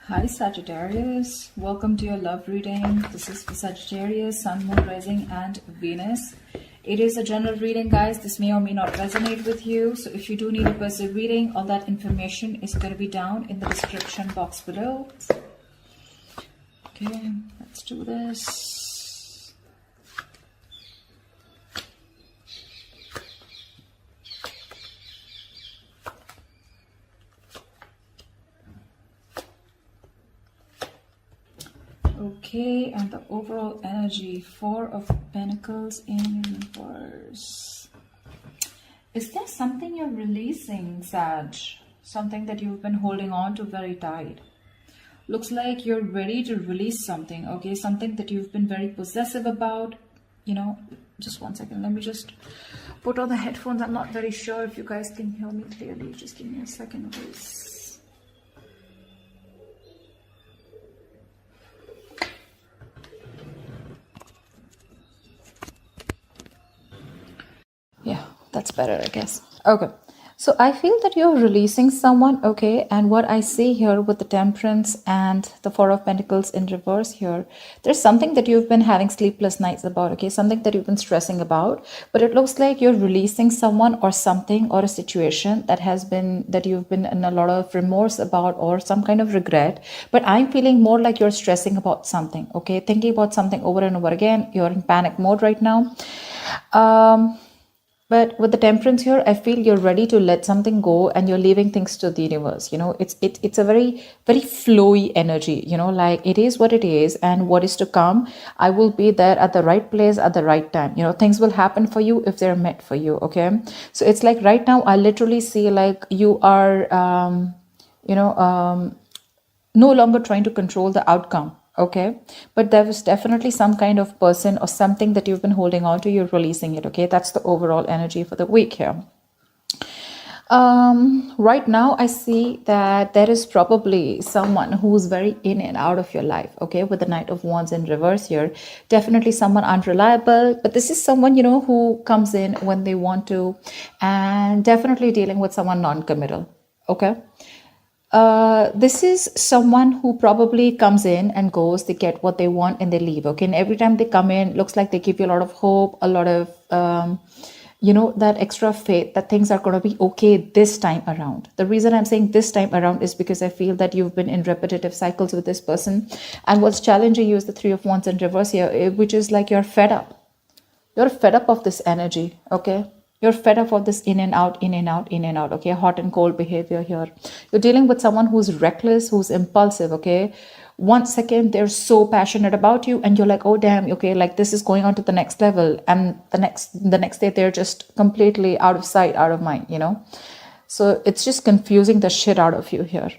Hi Sagittarius, welcome to your love reading. This is for Sagittarius, Sun, Moon, Rising and Venus. It is a general reading, guys. This may or may not resonate with you. So if you do need a personal reading, all that information is going to be down in the description box below. Okay, let's do this. Okay, and the overall energy, Four of Pentacles in reverse. Is there something you're releasing, Sag? Something that you've been holding on to very tight. Looks like you're ready to release something, okay? Something that you've been very possessive about. You know, just one second. Let me just put on the headphones. I'm not very sure if you guys can hear me clearly. Just give me a second, please. Yeah, that's better, I guess. Okay, so I feel that you're releasing someone, okay? And what I see here with the Temperance and the Four of Pentacles in reverse here, there's something that you've been having sleepless nights about, okay? Something that you've been stressing about, but it looks like you're releasing someone or something or a situation that you've been in a lot of remorse about or some kind of regret. But I'm feeling more like you're stressing about something, okay? Thinking about something over and over again. You're in panic mode right now. But with the Temperance here, I feel you're ready to let something go and you're leaving things to the universe. You know, it's a very, very flowy energy, you know, like it is what it is and what is to come. I will be there at the right place at the right time. You know, things will happen for you if they're meant for you, okay? So it's like right now, I literally see like you are, no longer trying to control the outcome. Okay, but there was definitely some kind of person or something that you've been holding on to. You're releasing it. Okay, that's the overall energy for the week here. Right now I see that there is probably someone who's very in and out of your life, okay, with the Knight of Wands in reverse here. Definitely someone unreliable, but this is someone, you know, who comes in when they want to, and definitely dealing with someone non-committal. Okay, this is someone who probably comes in and goes, they get what they want and they leave, okay? And every time they come in, looks like they give you a lot of hope, a lot of that extra faith that things are going to be okay this time around. The reason I'm saying this time around is because I feel that you've been in repetitive cycles with this person, and what's challenging you is the Three of Wands in reverse here, which is like you're fed up. You're fed up of this energy, okay? You're fed up of this in and out, in and out, in and out, okay? Hot and cold behavior here. You're dealing with someone who's reckless, who's impulsive, okay? 1 second, they're so passionate about you and you're like, oh, damn, okay, like this is going on to the next level. And the next day, they're just completely out of sight, out of mind, you know? So it's just confusing the shit out of you here.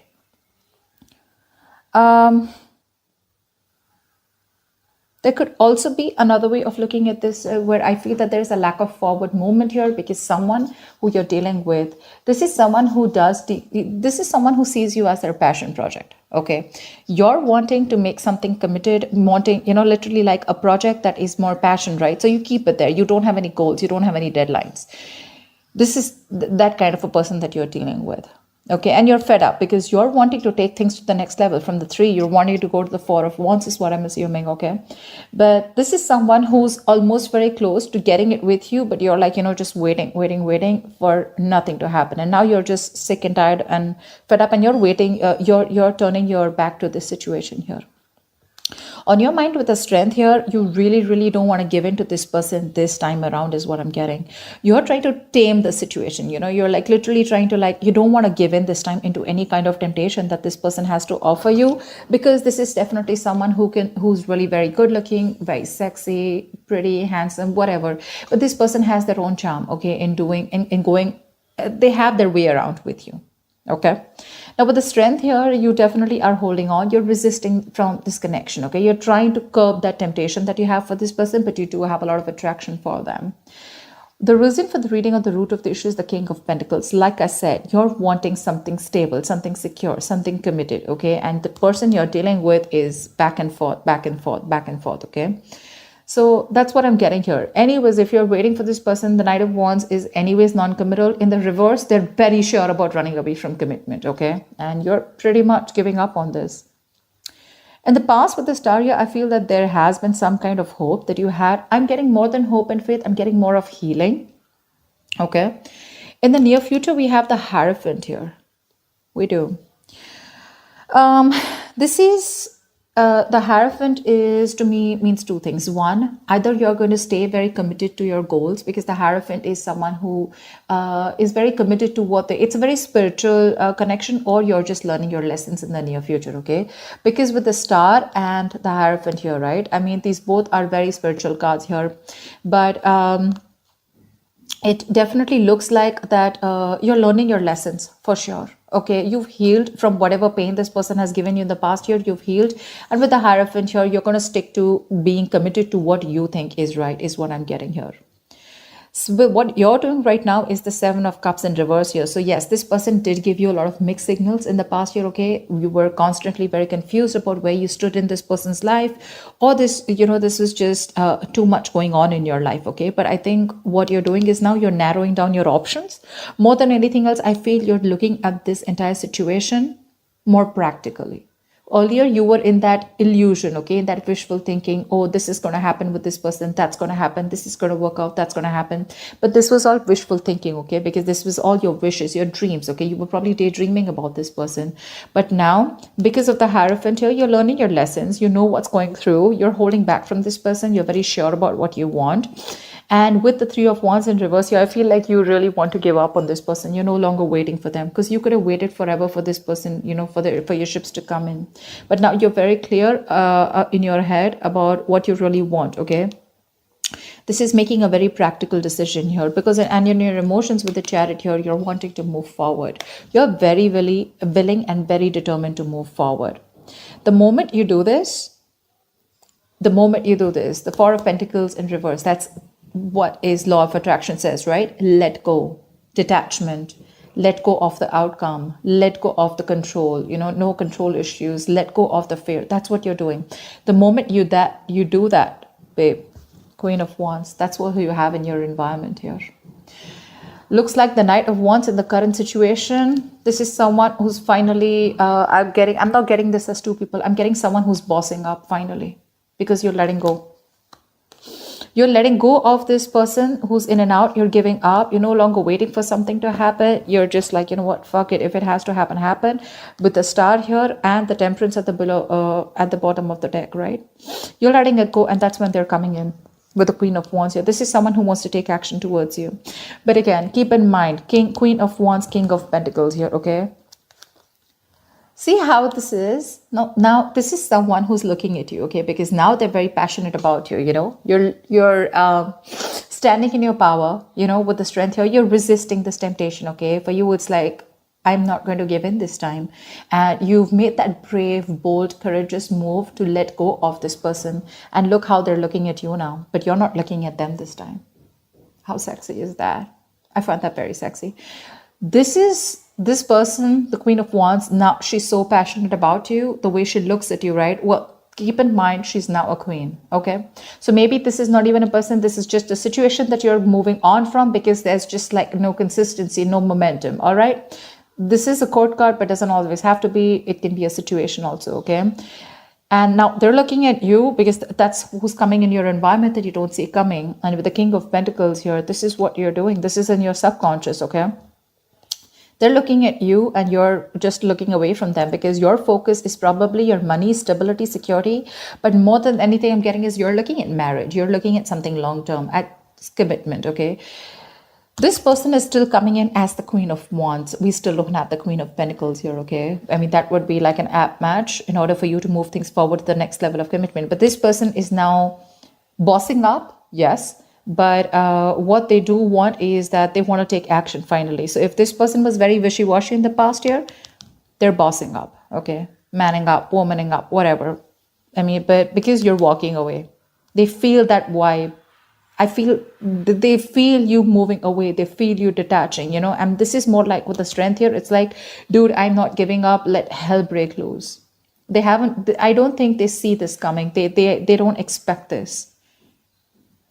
There could also be another way of looking at this where I feel that there's a lack of forward movement here because someone who you're dealing with, this is someone who sees you as their passion project, okay? You're wanting to make something committed, wanting, you know, literally like a project that is more passion, right? So you keep it there. You don't have any goals. You don't have any deadlines. This is that kind of a person that you're dealing with. Okay, and you're fed up because you're wanting to take things to the next level. From the 3, you're wanting to go to the 4 of Wands is what I'm assuming, okay? But this is someone who's almost very close to getting it with you, but you're like, you know, just waiting for nothing to happen. And now you're just sick and tired and fed up and you're waiting, you're turning your back to this situation here. On your mind with the Strength here, you really, really don't want to give in to this person this time around is what I'm getting. You're trying to tame the situation, you know, you're like literally trying to like, you don't want to give in this time into any kind of temptation that this person has to offer you, because this is definitely someone who's really very good looking, very sexy, pretty, handsome, whatever. But this person has their own charm, okay, in going, they have their way around with you. Okay, now with the Strength here, you definitely are holding on. You're resisting from this connection. Okay, you're trying to curb that temptation that you have for this person, but you do have a lot of attraction for them. The reason for the reading of the root of the issue is the King of Pentacles. Like I said, you're wanting something stable, something secure, something committed. Okay, and the person you're dealing with is back and forth, back and forth, back and forth. Okay. So that's what I'm getting here. Anyways, if you're waiting for this person, the Knight of Wands is anyways non-committal. In the reverse, they're very sure about running away from commitment, okay? And you're pretty much giving up on this. In the past with the star here, I feel that there has been some kind of hope that you had. I'm getting more than hope and faith. I'm getting more of healing. Okay. In the near future, we have the Hierophant here. We do. Um, this is the Hierophant is to me means two things. One, either you're going to stay very committed to your goals, because the Hierophant is someone who is very committed to what it's a very spiritual connection, or you're just learning your lessons in the near future. Okay, because with the Star and the Hierophant here, right? I mean, these both are very spiritual cards here, but it definitely looks like that you're learning your lessons for sure. Okay, you've healed from whatever pain this person has given you in the past year. You've healed, and with the Hierophant here, you're going to stick to being committed to what you think is right, is what I'm getting here. So what you're doing right now is the Seven of Cups in reverse here. So yes, this person did give you a lot of mixed signals in the past year. Okay, you were constantly very confused about where you stood in this person's life, or this, this is just too much going on in your life. Okay, but I think what you're doing is now you're narrowing down your options. More than anything else, I feel you're looking at this entire situation more practically. Earlier, you were in that illusion, okay, in that wishful thinking, oh, this is going to happen with this person, that's going to happen, this is going to work out, that's going to happen. But this was all wishful thinking, okay, because this was all your wishes, your dreams, okay. You were probably daydreaming about this person. But now, because of the Hierophant here, you're learning your lessons, you know what's going through, you're holding back from this person, you're very sure about what you want. And with the Three of Wands in reverse here, I feel like you really want to give up on this person. You're no longer waiting for them, because you could have waited forever for this person, for your ships to come in. But now you're very clear in your head about what you really want, okay? This is making a very practical decision here, because and in your emotions with the Chariot here, you're wanting to move forward. You're very, very willing and very determined to move forward. The moment you do this, the Four of Pentacles in reverse, that's what is law of attraction says, right? Let go, detachment, let go of the outcome, let go of the control, no control issues, let go of the fear. That's what you're doing. The moment you do that, babe, Queen of Wands, that's what you have in your environment here. Looks like the Knight of Wands in the current situation. This is someone who's finally, I'm not getting this as two people. I'm getting someone who's bossing up finally, because you're letting go. You're letting go of this person who's in and out. You're giving up. You're no longer waiting for something to happen. You're just like, you know what, fuck it. If it has to happen, happen. With the Star here and the Temperance at the bottom of the deck, right? You're letting it go, and that's when they're coming in with the Queen of Wands here. This is someone who wants to take action towards you. But again, keep in mind, Queen of Wands, King of Pentacles here, okay? See how this is? Now this is someone who's looking at you, okay? Because now they're very passionate about you, You're standing in your power, with the strength here. You're resisting this temptation, okay? For you, it's like, I'm not going to give in this time. And you've made that brave, bold, courageous move to let go of this person. And look how they're looking at you now. But you're not looking at them this time. How sexy is that? I find that very sexy. This person, the Queen of Wands, now she's so passionate about you, the way she looks at you, right? Well, keep in mind, she's now a queen, okay? So maybe this is not even a person, this is just a situation that you're moving on from, because there's just like no consistency, no momentum, all right? This is a court card, but doesn't always have to be. It can be a situation also, okay? And now they're looking at you because that's who's coming in your environment that you don't see coming. And with the King of Pentacles here, this is what you're doing. This is in your subconscious, okay? They're looking at you and you're just looking away from them, because your focus is probably your money, stability, security. But more than anything I'm getting is you're looking at marriage. You're looking at something long-term, at commitment, okay? This person is still coming in as the Queen of Wands. We still don't have the Queen of Pentacles here, okay? I mean, that would be like an apt match in order for you to move things forward to the next level of commitment. But this person is now bossing up, yes. But what they do want is that they want to take action finally. So if this person was very wishy-washy in the past year, they're bossing up, okay? Manning up, womaning up, whatever. I mean, but because you're walking away, they feel that vibe. They feel you moving away. They feel you detaching, and this is more like with the strength here. It's like, dude, I'm not giving up. Let hell break loose. I don't think they see this coming. They don't expect this.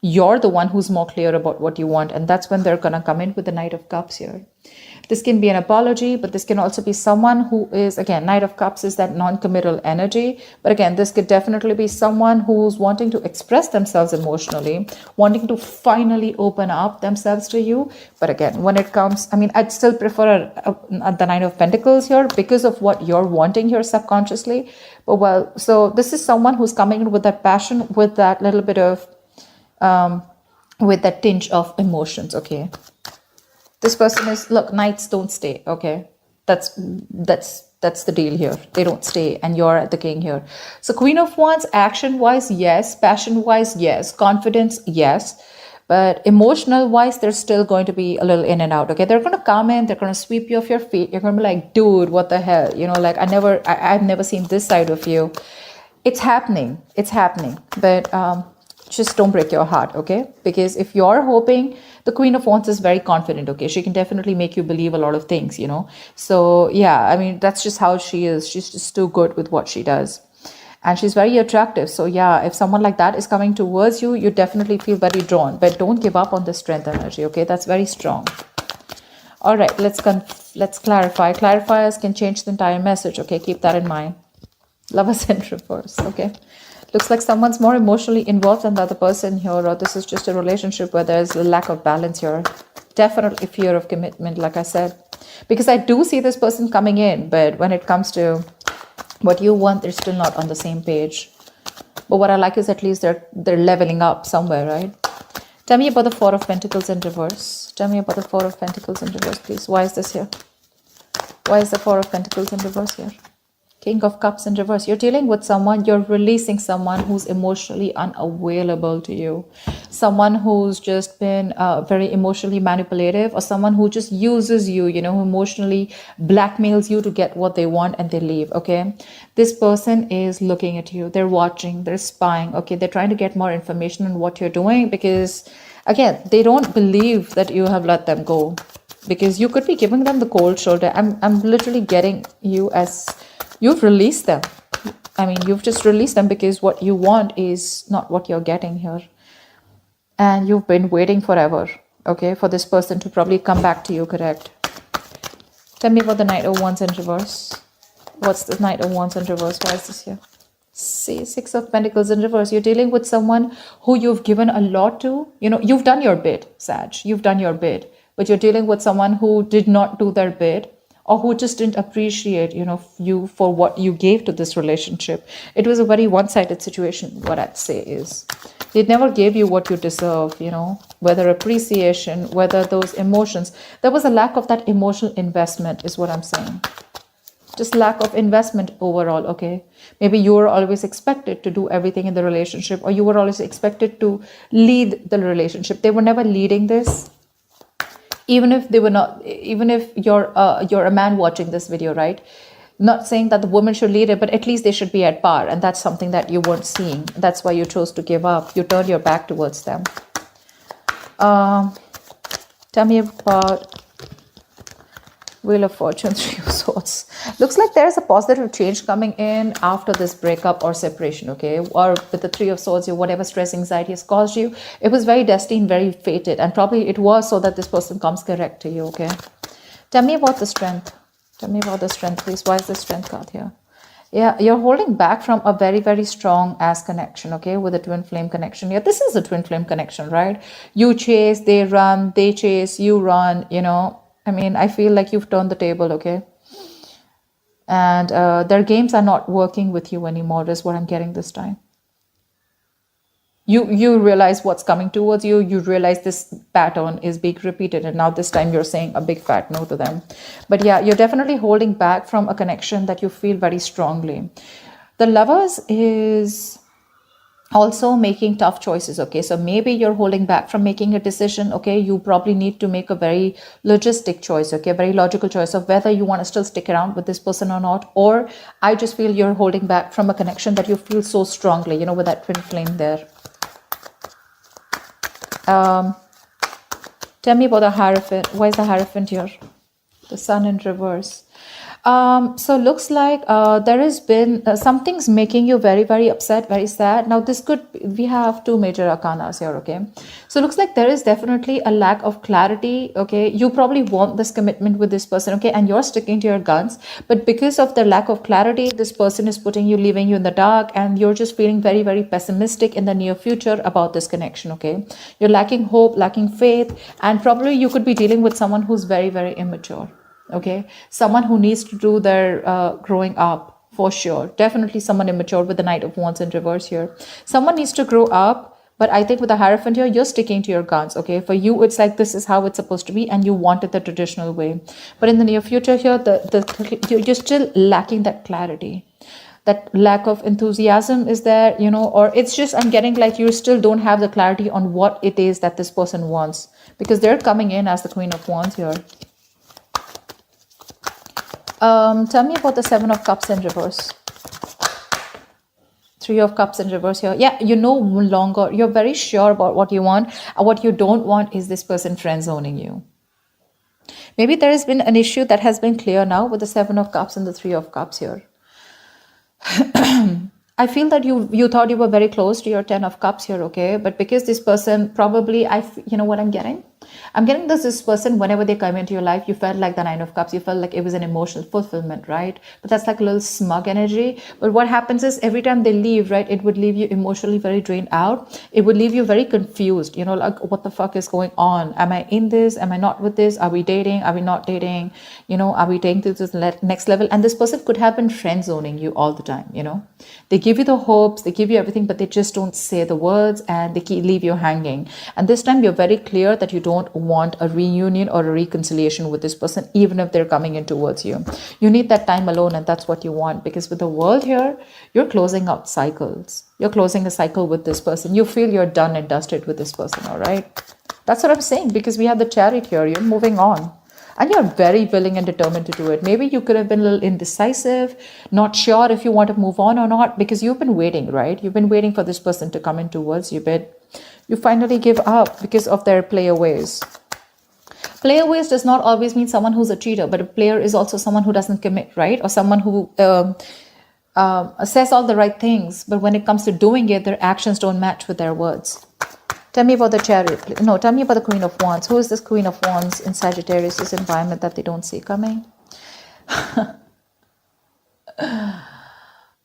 You're the one who's more clear about what you want, and that's when they're going to come in with the Knight of Cups here. This can be an apology, but this can also be someone who is, again, Knight of Cups is that non-committal energy. But again, this could definitely be someone who's wanting to express themselves emotionally, wanting to finally open up themselves to you. But again, when it comes, I mean, I'd still prefer the Nine of Pentacles here because of what you're wanting here subconsciously. But well, so this is someone who's coming in with that passion, with that little bit of, with that tinge of emotions, okay? This person is, look, knights don't stay, okay? That's the deal here. They don't stay, and you're the king here. So Queen of Wands, action-wise, yes. Passion-wise, yes. Confidence, yes. But emotional-wise, they're still going to be a little in and out, okay? They're going to come in, they're going to sweep you off your feet. You're going to be like, dude, what the hell? You know, like, I've never seen this side of you. It's happening. It's happening. But just don't break your heart, okay? Because if you're hoping, the Queen of Wands is very confident, okay? She can definitely make you believe a lot of things, you know? So yeah, I mean, that's just how she is. She's just too good with what she does. And she's very attractive. So yeah, if someone like that is coming towards you, you definitely feel very drawn. But don't give up on the strength energy, okay? That's very strong. All right, let's clarify. Clarifiers can change the entire message, okay? Keep that in mind. Lovers in reverse, okay? Looks like someone's more emotionally involved than the other person here, or this is just a relationship where there's a lack of balance here. Definitely fear of commitment, like I said. Because I do see this person coming in, but when it comes to what you want, they're still not on the same page. But what I like is at least they're leveling up somewhere, right? Tell me about the Four of Pentacles in reverse. Tell me about the Four of Pentacles in reverse, please. Why is this here? Why is the Four of Pentacles in reverse here? King of Cups in reverse. You're dealing with someone, you're releasing someone who's emotionally unavailable to you. Someone who's just been very emotionally manipulative, or someone who just uses you, you know, who emotionally blackmails you to get what they want and they leave, okay? This person is looking at you. They're watching, they're spying, okay? They're trying to get more information on what you're doing because, again, they don't believe that you have let them go because you could be giving them the cold shoulder. I'm literally getting you as... You've released them. I mean, you've just released them because what you want is not what you're getting here. And you've been waiting forever, okay, for this person to probably come back to you, correct? Tell me about the Knight of Wands in reverse. What's the Knight of Wands in reverse? Why is this here? See, Six of Pentacles in reverse. You're dealing with someone who you've given a lot to. You know, you've done your bit, Sag. You've done your bit. But you're dealing with someone who did not do their bit, or who just didn't appreciate, you know, you for what you gave to this relationship. It was a very one-sided situation, what I'd say is. They never gave you what you deserve, you know, whether appreciation, whether those emotions. There was a lack of that emotional investment is what I'm saying. Just lack of investment overall, okay? Maybe you were always expected to do everything in the relationship, or you were always expected to lead the relationship. They were never leading this. Even if they were not, even if you're a man watching this video, right? Not saying that the woman should lead it, but at least they should be at par. And that's something that you weren't seeing. That's why you chose to give up. You turned your back towards them. Tell me about Wheel of Fortune, Three of Swords. Looks like there's a positive change coming in after this breakup or separation, okay? Or with the Three of Swords, whatever stress, anxiety has caused you, it was very destined, very fated. And probably it was so that this person comes correct to you, okay? Tell me about the strength. Tell me about the strength, please. Why is the strength card here? Yeah, you're holding back from a very, very strong ass connection, okay? With a twin flame connection. Yeah, this is a twin flame connection, right? You chase, they run, they chase, you run, you know? I mean, I feel like you've turned the table, okay? And their games are not working with you anymore, is what I'm getting this time. You realize what's coming towards you. You realize this pattern is being repeated. And now this time you're saying a big fat no to them. But yeah, you're definitely holding back from a connection that you feel very strongly. The Lovers is also making tough choices, okay? So maybe you're holding back from making a decision, okay? You probably need to make a very logistic choice, okay? A very logical choice of whether you want to still stick around with this person or not. Or I just feel you're holding back from a connection that you feel so strongly, you know, with that twin flame there. Tell me about the Hierophant. Why is the Hierophant here? The Sun in reverse. So looks like there has been something's making you very, very upset, very sad. Now this we have two major arcanas here, okay? So looks like there is definitely a lack of clarity, okay? You probably want this commitment with this person, okay? And you're sticking to your guns, but because of the lack of clarity, this person is leaving you in the dark, and you're just feeling very, very pessimistic in the near future about this connection, okay? You're lacking hope, lacking faith, and probably you could be dealing with someone who's very, very immature. Okay, someone who needs to do their growing up for sure. Definitely someone immature with the Knight of Wands in reverse here. Someone needs to grow up, but I think with the Hierophant here, you're sticking to your guns. Okay, for you, it's like this is how it's supposed to be, and you want it the traditional way. But in the near future here, you're still lacking that clarity. That lack of enthusiasm is there, you know, or it's just I'm getting like you still don't have the clarity on what it is that this person wants, because they're coming in as the Queen of Wands here. Tell me about the Seven of Cups in reverse. Three of Cups in reverse here. Yeah, you no longer, you're very sure about what you want. And what you don't want is this person friend zoning you. Maybe there has been an issue that has been clear now with the Seven of Cups and the Three of Cups here. I feel that you thought you were very close to your Ten of Cups here, okay? But because this person probably, you know what I'm getting? I'm getting this person, whenever they come into your life, you felt like the Nine of Cups. You felt like it was an emotional fulfillment, right? But that's like a little smug energy. But what happens is every time they leave, right, it would leave you emotionally very drained out. It would leave you very confused, you know, like what the fuck is going on? Am I in this? Am I not with this? Are we dating? Are we not dating? You know, are we taking to this next level? And this person could have been friend zoning you all the time, you know? They give you the hopes, they give you everything, but they just don't say the words, and they leave you hanging. And this time you're very clear that you don't want a reunion or a reconciliation with this person, even if they're coming in towards you. You need that time alone, and that's what you want, because with the World here, you're closing out cycles. You're closing a cycle with this person. You feel you're done and dusted with this person, all right? That's what I'm saying, because we have the Chariot here. You're moving on. And you're very willing and determined to do it. Maybe you could have been a little indecisive, not sure if you want to move on or not, because you've been waiting, right? You've been waiting for this person to come in towards you, but you finally give up because of their playaways. Playaways does not always mean someone who's a cheater, but a player is also someone who doesn't commit, right? Or someone who says all the right things, but when it comes to doing it, their actions don't match with their words. Tell me about the Chariot. No, tell me about the Queen of Wands. Who is this Queen of Wands in Sagittarius' environment that they don't see coming?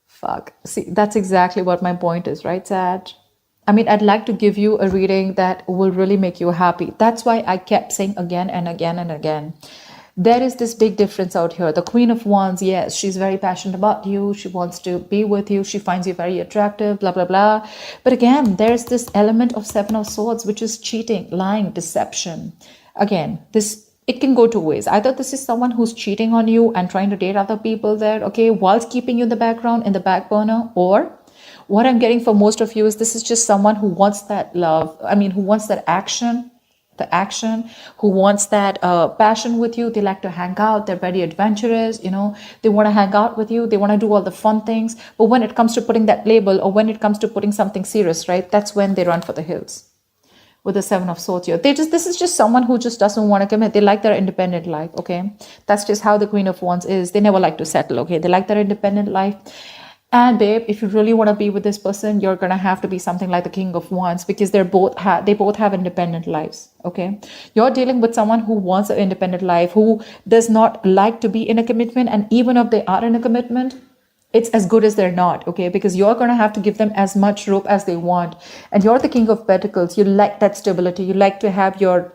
Fuck. See, that's exactly what my point is, right, Sag? I mean, I'd like to give you a reading that will really make you happy. That's why I kept saying again and again and again. There is this big difference out here. The Queen of Wands, yes, she's very passionate about you. She wants to be with you. She finds you very attractive, blah, blah, blah. But again, there's this element of Seven of Swords, which is cheating, lying, deception. Again, it can go two ways. Either this is someone who's cheating on you and trying to date other people there, okay, whilst keeping you in the background, in the back burner, or what I'm getting for most of you is this is just someone who wants that love. I mean, who wants that action, who wants that passion with you. They like to hang out. They're very adventurous, you know. They want to hang out with you. They want to do all the fun things. But when it comes to putting that label, or when it comes to putting something serious, right, that's when they run for the hills. With the Seven of Swords here, this is just someone who just doesn't want to commit. They like their independent life, okay? That's just how the Queen of Wands is. They never like to settle, okay? They like their independent life. And babe, if you really want to be with this person, you're going to have to be something like the King of Wands, because they both have independent lives, okay? You're dealing with someone who wants an independent life, who does not like to be in a commitment. And even if they are in a commitment, it's as good as they're not, okay? Because you're going to have to give them as much rope as they want. And you're the King of Pentacles. You like that stability. You like to have your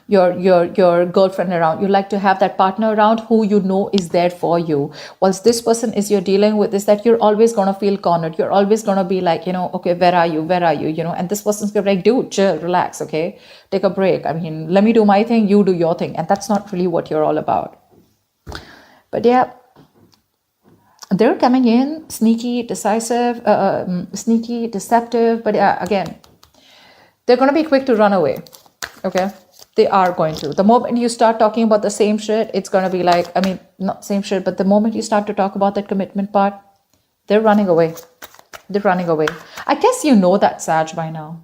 girlfriend around. You like to have that partner around who you know is there for you. Whilst this person is you're dealing with is that you're always going to feel cornered. You're always going to be like, you know, okay, where are you, you know? And this person's going to be like, dude, chill, relax, okay? Take a break. I mean, let me do my thing, you do your thing. And that's not really what you're all about. But yeah, they're coming in sneaky, decisive, sneaky, deceptive. But yeah, again, they're going to be quick to run away. Okay, they are going to. The moment you start talking about the same shit, it's going to be like, I mean, not same shit, but the moment you start to talk about that commitment part, they're running away. They're running away. I guess you know that, Sag, by now.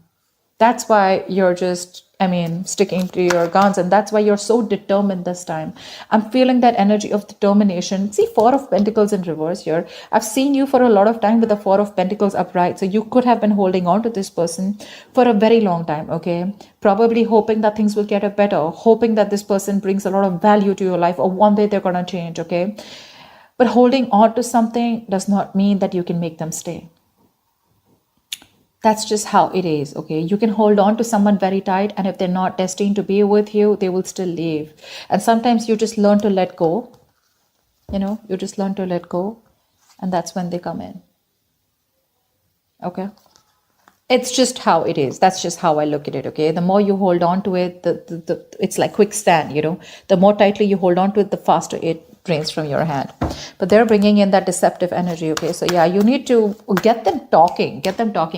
That's why you're just I mean, sticking to your guns, and that's why you're so determined this time. I'm feeling that energy of determination. See, Four of Pentacles in reverse here. I've seen you for a lot of time with the Four of Pentacles upright. So you could have been holding on to this person for a very long time, okay? Probably hoping that things will get better, hoping that this person brings a lot of value to your life, or one day they're going to change, okay? But holding on to something does not mean that you can make them stay. That's just how it is, okay? You can hold on to someone very tight, and if they're not destined to be with you, they will still leave. And sometimes you just learn to let go. You just learn to let go, and that's when they come in. Okay? It's just how it is. That's just how I look at it, okay? The more you hold on to it, it's like quicksand, The more tightly you hold on to it, the faster it drains from your hand. But they're bringing in that deceptive energy, okay? So yeah, you need to get them talking.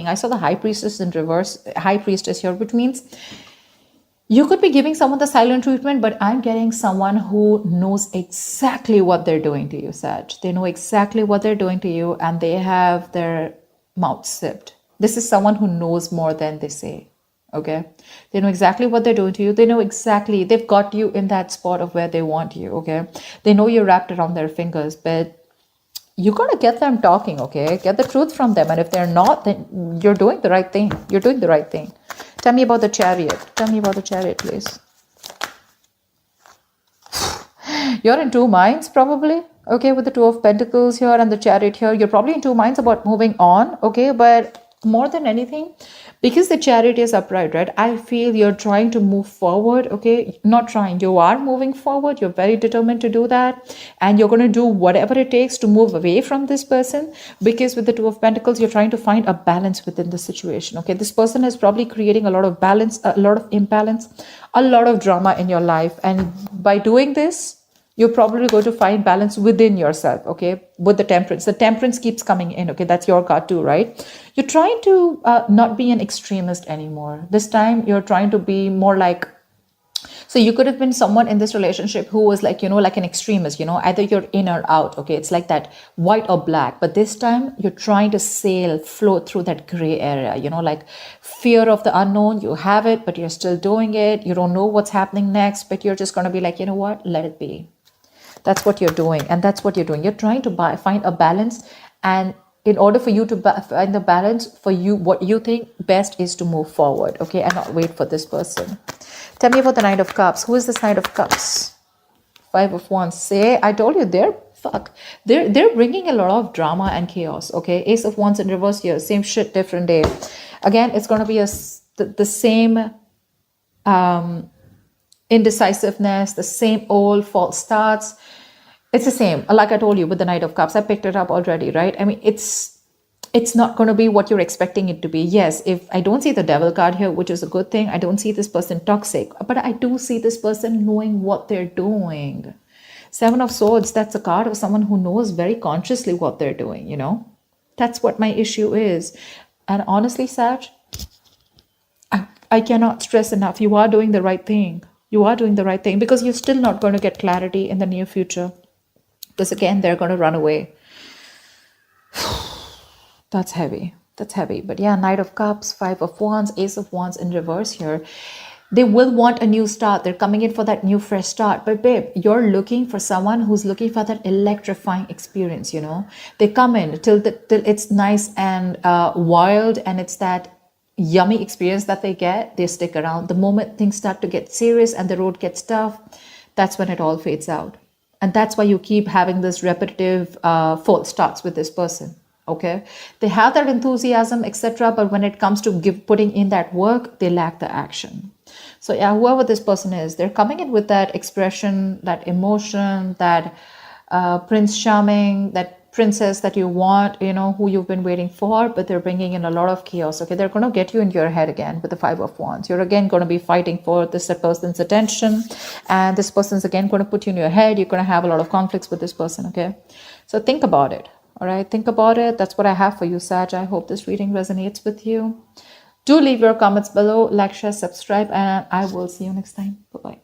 I saw the High Priestess in reverse, High Priestess here, which means you could be giving someone the silent treatment, but I'm getting someone who knows exactly what they're doing to you, Sag. They know exactly what they're doing to you, and they have their mouth sipped. This is someone who knows more than they say. Okay, they know exactly what they're doing to you. They know exactly, they've got you in that spot of where they want you. Okay, they know you're wrapped around their fingers, but you gotta get them talking. Okay, get the truth from them, and if they're not, then you're doing the right thing. You're doing the right thing. Tell me about the Chariot. Tell me about the Chariot, please. You're in two minds, probably. Okay, with the Two of Pentacles here and the Chariot here, you're probably in two minds about moving on. Okay, but more than anything, because the Chariot is upright, right? I feel you're trying to move forward, okay? Not trying, you are moving forward. You're very determined to do that. And you're going to do whatever it takes to move away from this person. Because with the Two of Pentacles, you're trying to find a balance within the situation, okay? This person is probably creating a lot of balance, a lot of imbalance, a lot of drama in your life. And by doing this, you're probably going to find balance within yourself, okay? With the Temperance. The Temperance keeps coming in, okay? That's your card too, right? You're trying to not be an extremist anymore. This time, you're trying to be more like... So you could have been someone in this relationship who was like, like an extremist, either you're in or out, okay? It's like that white or black. But this time, you're trying to float through that gray area, like fear of the unknown. You have it, but you're still doing it. You don't know what's happening next, but you're just going to be like, you know what? Let it be. That's what you're doing. And that's what you're doing. You're trying to find a balance. And in order for you to find the balance, for you, what you think best is to move forward, okay? And not wait for this person. Tell me about the Knight of Cups. Who is this Knight of Cups? Five of Wands. Say, I told you, they're bringing a lot of drama and chaos, okay? Ace of Wands in reverse here. Same shit, different day. Again, it's going to be the same... indecisiveness, the same old false starts. It's the same. Like I told you with the Knight of Cups, I picked it up already, right? I mean, it's not going to be what you're expecting it to be. Yes, if I don't see the Devil card here, which is a good thing, I don't see this person toxic, but I do see this person knowing what they're doing. Seven of Swords, that's a card of someone who knows very consciously what they're doing, That's what my issue is. And honestly, Sag, I cannot stress enough. You are doing the right thing. You are doing the right thing, because you're still not going to get clarity in the near future. Because again, they're going to run away. That's heavy. That's heavy. But yeah, Knight of Cups, Five of Wands, Ace of Wands in reverse here. They will want a new start. They're coming in for that new fresh start. But babe, you're looking for someone who's looking for that electrifying experience, They come in till it's nice and wild, and it's that yummy experience that they get. They stick around. The moment things start to get serious and the road gets tough, that's when it all fades out. And that's why you keep having this repetitive false starts with this person. Okay, they have that enthusiasm, etc., but when it comes to putting in that work, they lack the action. So yeah, whoever this person is, they're coming in with that expression, that emotion, that Prince Charming, that princess that you want, who you've been waiting for, but they're bringing in a lot of chaos. Okay, they're going to get you in your head again with the Five of Wands. You're again going to be fighting for this person's attention, and this person's again going to put you in your head. You're going to have a lot of conflicts with this person. Okay, so think about it. All right, think about it. That's what I have for you, Sag. I hope this reading resonates with you. Do leave your comments below, like, share, subscribe, and I will see you next time. Bye-bye.